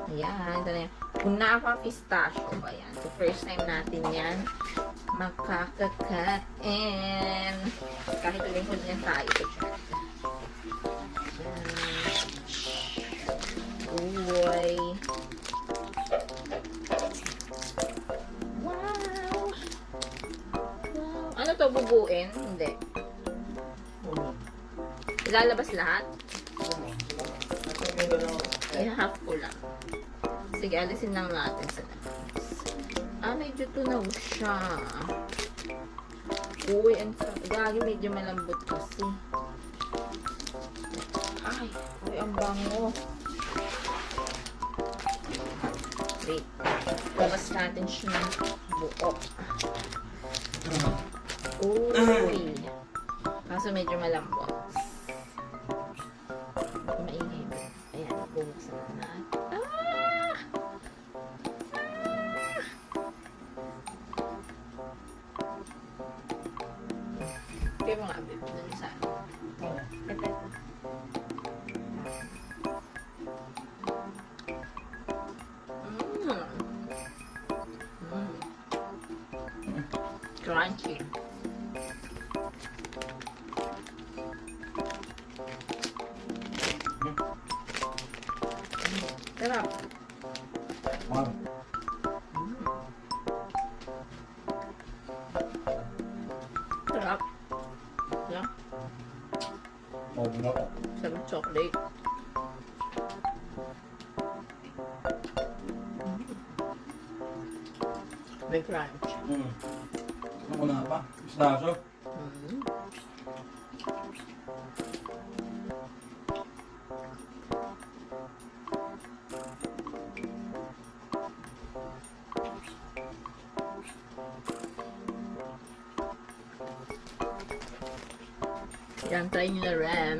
Ayan, ito na yan. Kunawa pistachio. Ayan. So, first time natin yan makakakain. Kahit lingkod niya tayo. Uy. Wow. Wow. Ano to, bubuin? Hindi. Ilalabas lahat? I-half ko lang. Sige, alisin lang natin sa labas. Medyo tunaw siya. Uy, gagi, medyo malambot kasi. Ay, uy, ang bango. Wait. Labas natin siya ng buo. Uy. Kaso medyo malambot. Maingay. Ayan, bumuksan na natin. Kaya mga abib dun sa ito. Crunchy. Sarap. Sarap. Yeah. Oh, no. Sarap chocolate. May crunch. Ano na pa? Pistachio? Yan, try nyo na ram.